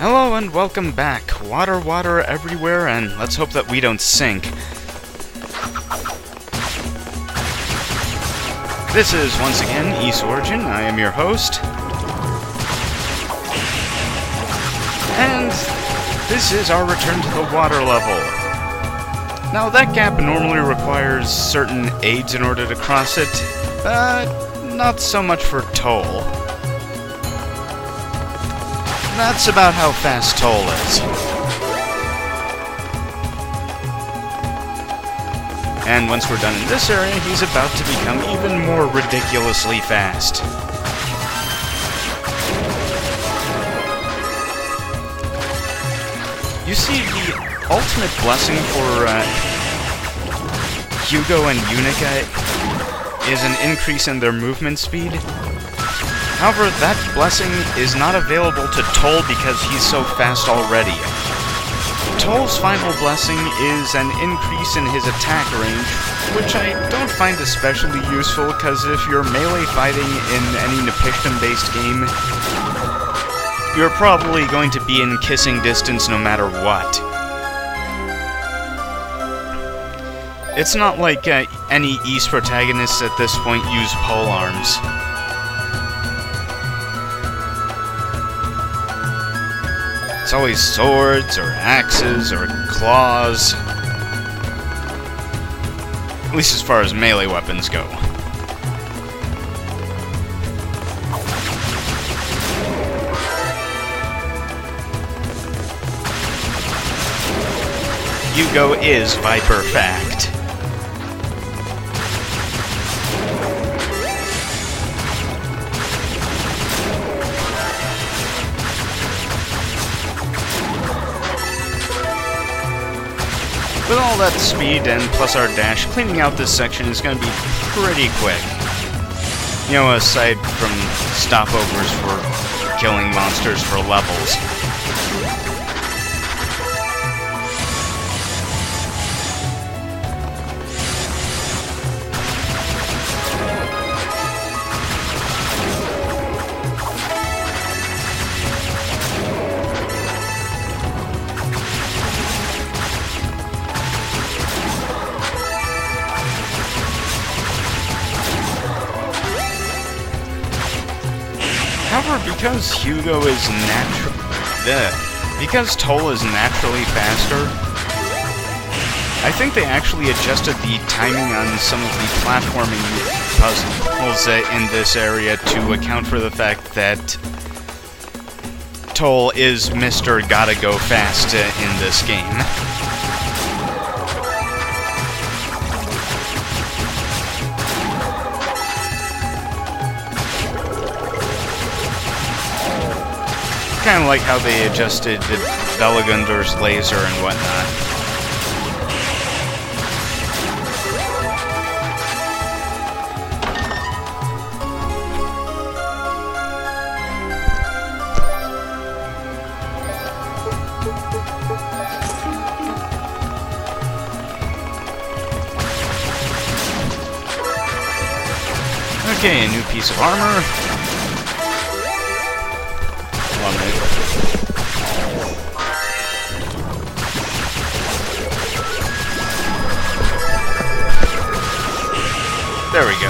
Hello and welcome back. Water, water everywhere, and let's hope that we don't sink. This is, once again, East Origin. I am your host. And this is our return to the water level. Now, that gap normally requires certain aids in order to cross it, but not so much for Toal. That's about how fast Toal is. And once we're done in this area, he's about to become even more ridiculously fast. You see, the ultimate blessing for Hugo and Unica is an increase in their movement speed. However, that blessing is not available to Toal because he's so fast already. Toal's final blessing is an increase in his attack range, which I don't find especially useful because if you're melee fighting in any Nepishtim-based game, you're probably going to be in kissing distance no matter what. It's not like any East protagonists at this point use polearms. It's always swords, or axes, or claws. At least as far as melee weapons go. Hugo is Viper fact. With all that speed and plus our dash, cleaning out this section is going to be pretty quick. You know, aside from stopovers for killing monsters for levels. However, because Hugo is because Toal is naturally faster, I think they actually adjusted the timing on some of the platforming puzzles in this area to account for the fact that Toal is Mr. Gotta Go Fast in this game. Kind of like how they adjusted the Belagunder's laser and whatnot. Okay, a new piece of armor. There we go.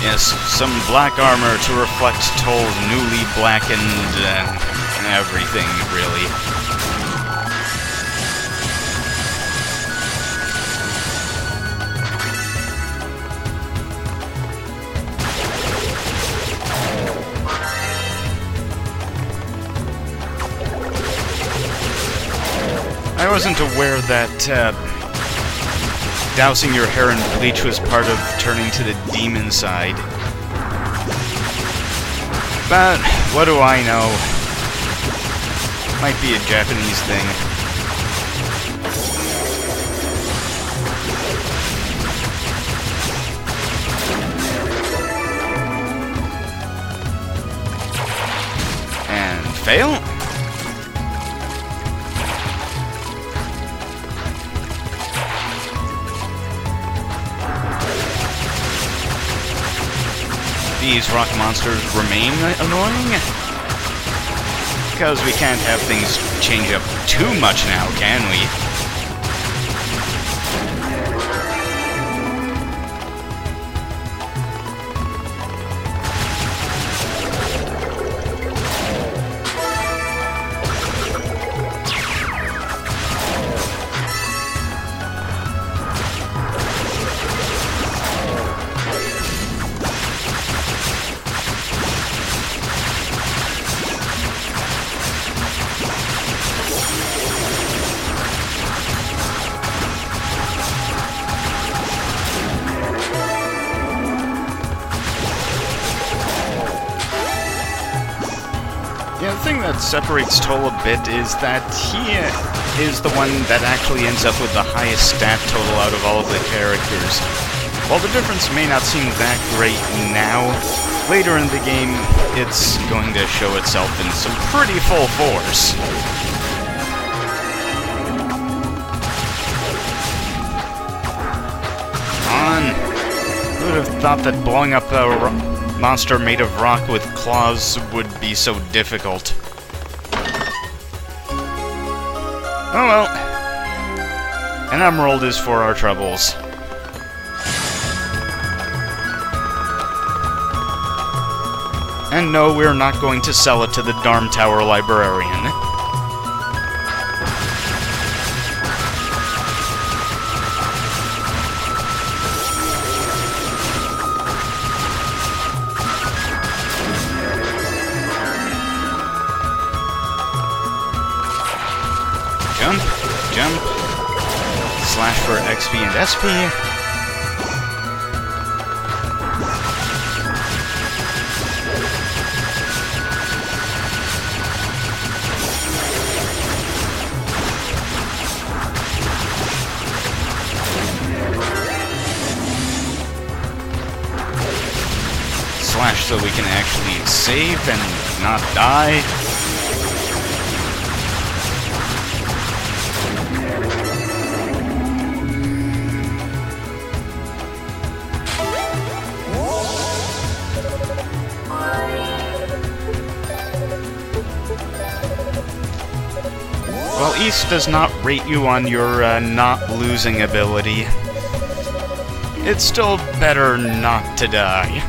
Yes, some black armor to reflect Toal's newly blackened everything, really. I wasn't aware that dousing your hair in bleach was part of turning to the demon side. But what do I know? Might be a Japanese thing. Fail? These rock monsters remain annoying? Because we can't have things change up too much now, can we? Yeah, the thing that separates Toal a bit is that he is the one that actually ends up with the highest stat total out of all of the characters. While the difference may not seem that great now, later in the game, it's going to show itself in some pretty full force. Who would have thought that blowing up a monster made of rock with claws would be so difficult? Oh well. An emerald is for our troubles. And no, we're not going to sell it to the Darm Tower Librarian. Jump, jump, slash for XP and SP. Slash so we can actually save and not die. Well, East does not rate you on your not losing ability. It's still better not to die.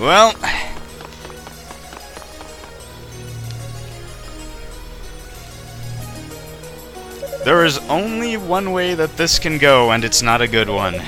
Well, there is only one way that this can go, and it's not a good one.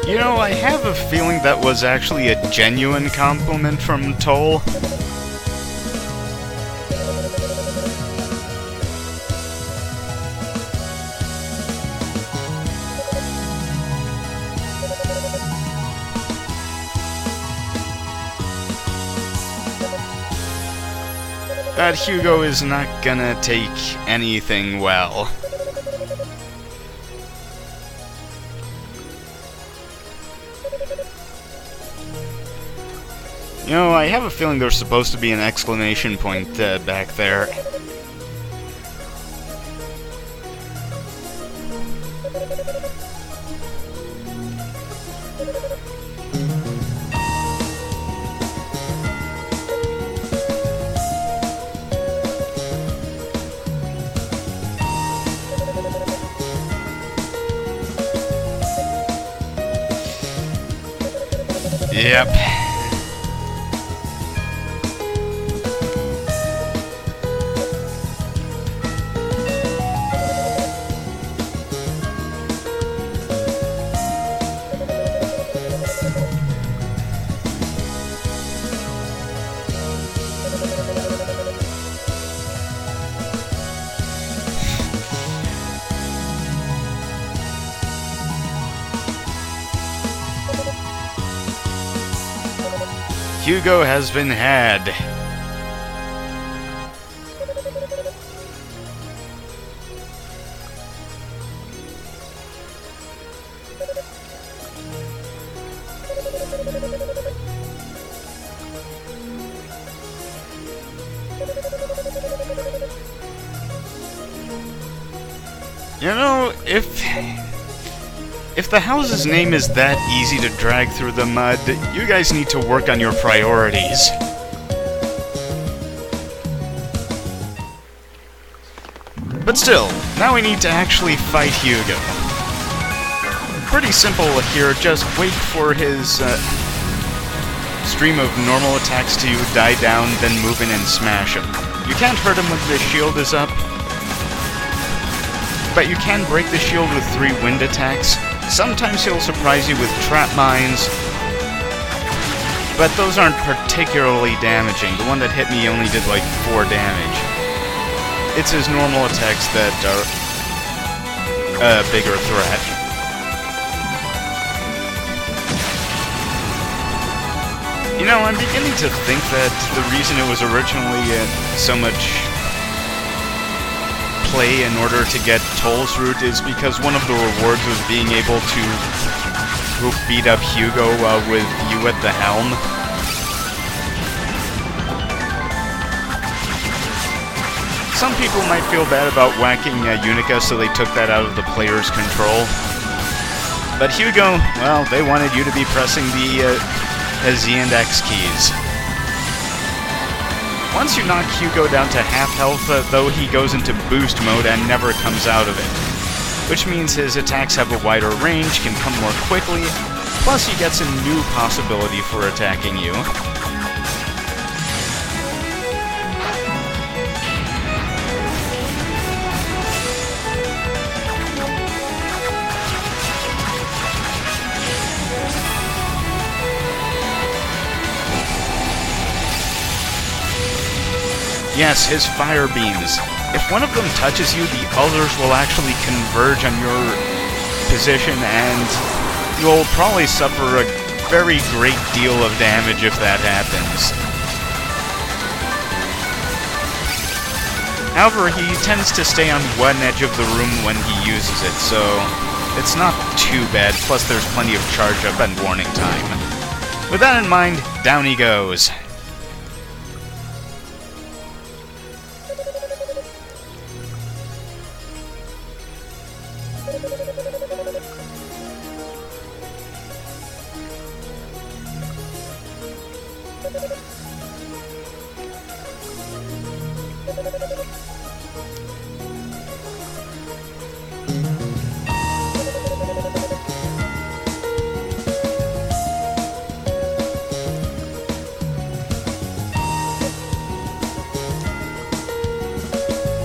You know, I have a feeling that was actually a genuine compliment from Toal. That Hugo is not gonna take anything well. You know, I have a feeling there's supposed to be an exclamation point back there. Yep. Hugo has been had. You know, if the house's name is that easy to drag through the mud, you guys need to work on your priorities. But still, now we need to actually fight Hugo. Pretty simple here, just wait for his stream of normal attacks to die down, then move in and smash him. You can't hurt him when the shield is up, but you can break the shield with 3 wind attacks. Sometimes he'll surprise you with trap mines, but those aren't particularly damaging. The one that hit me only did like 4 damage. It's his normal attacks that are a bigger threat. You know, I'm beginning to think that the reason it was originally so much play in order to get Toal's route is because one of the rewards was being able to beat up Hugo with you at the helm. Some people might feel bad about whacking Unica, so they took that out of the player's control. But Hugo, well, they wanted you to be pressing the Z and X keys. Once you knock Hugo down to half health, though, he goes into boost mode and never comes out of it. Which means his attacks have a wider range, can come more quickly, plus he gets a new possibility for attacking you. Yes, his fire beams. If one of them touches you, the others will actually converge on your position, and you'll probably suffer a very great deal of damage if that happens. However, he tends to stay on one edge of the room when he uses it, so it's not too bad, plus there's plenty of charge up and warning time. With that in mind, down he goes.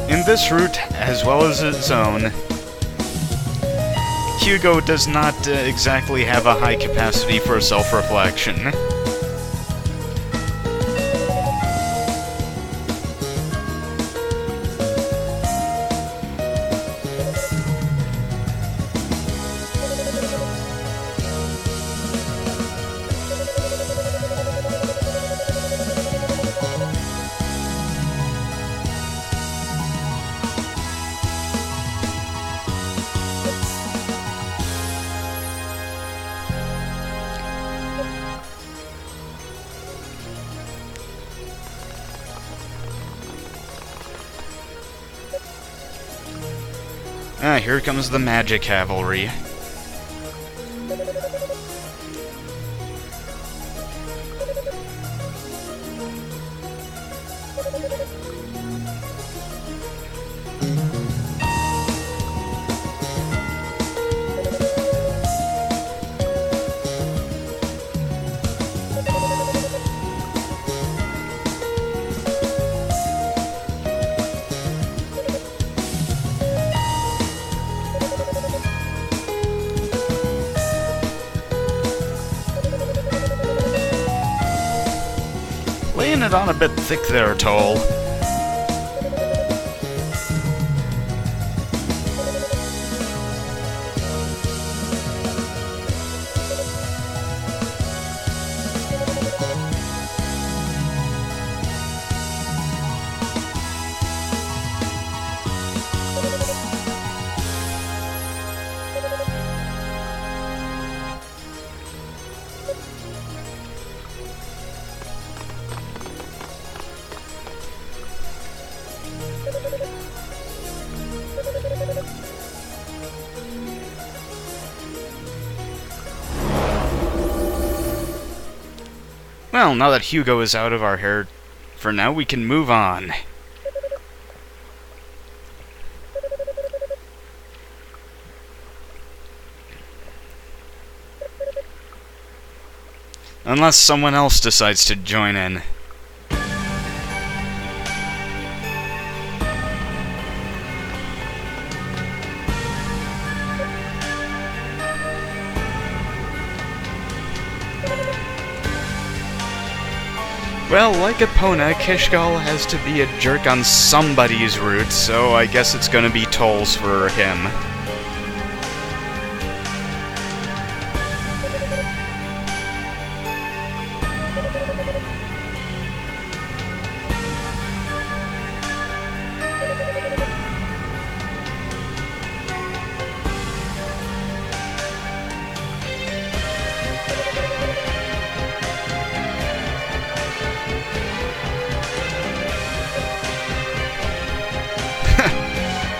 In this route, as well as its own, Hugo does not exactly have a high capacity for self-reflection. Ah, here comes the magic cavalry. Laying it on a bit thick there, Toal. Well, now that Hugo is out of our hair, for now we can move on. Unless someone else decides to join in. Well, like Epona, Kishgal has to be a jerk on somebody's route, so I guess it's gonna be Toal's for him.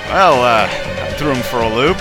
Well, I threw him for a loop.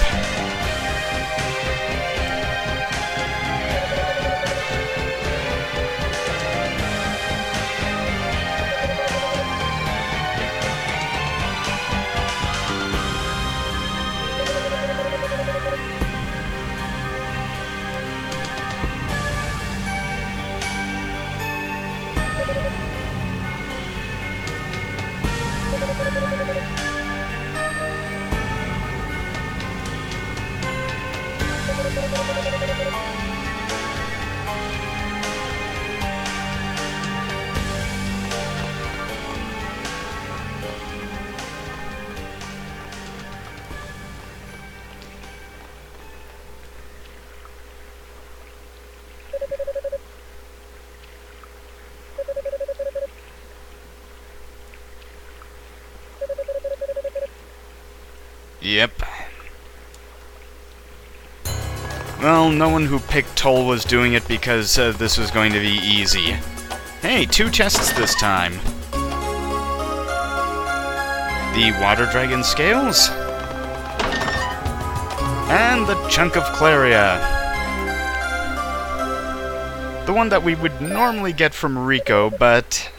Yep. Well, no one who picked Toal was doing it because this was going to be easy. Hey, 2 chests this time. The Water Dragon Scales. And the Chunk of Claria. The one that we would normally get from Rico, but...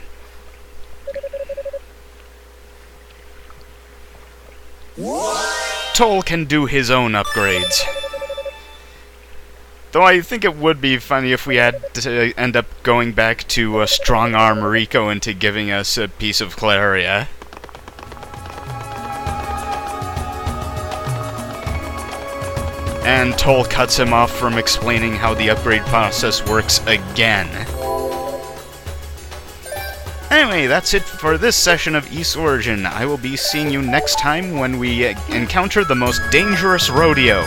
Toal can do his own upgrades. Though I think it would be funny if we had to end up going back to Strong Arm Rico into giving us a piece of Claria. And Toal cuts him off from explaining how the upgrade process works again. Anyway, that's it for this session of Ys Origin. I will be seeing you next time when we encounter the most dangerous rodeo.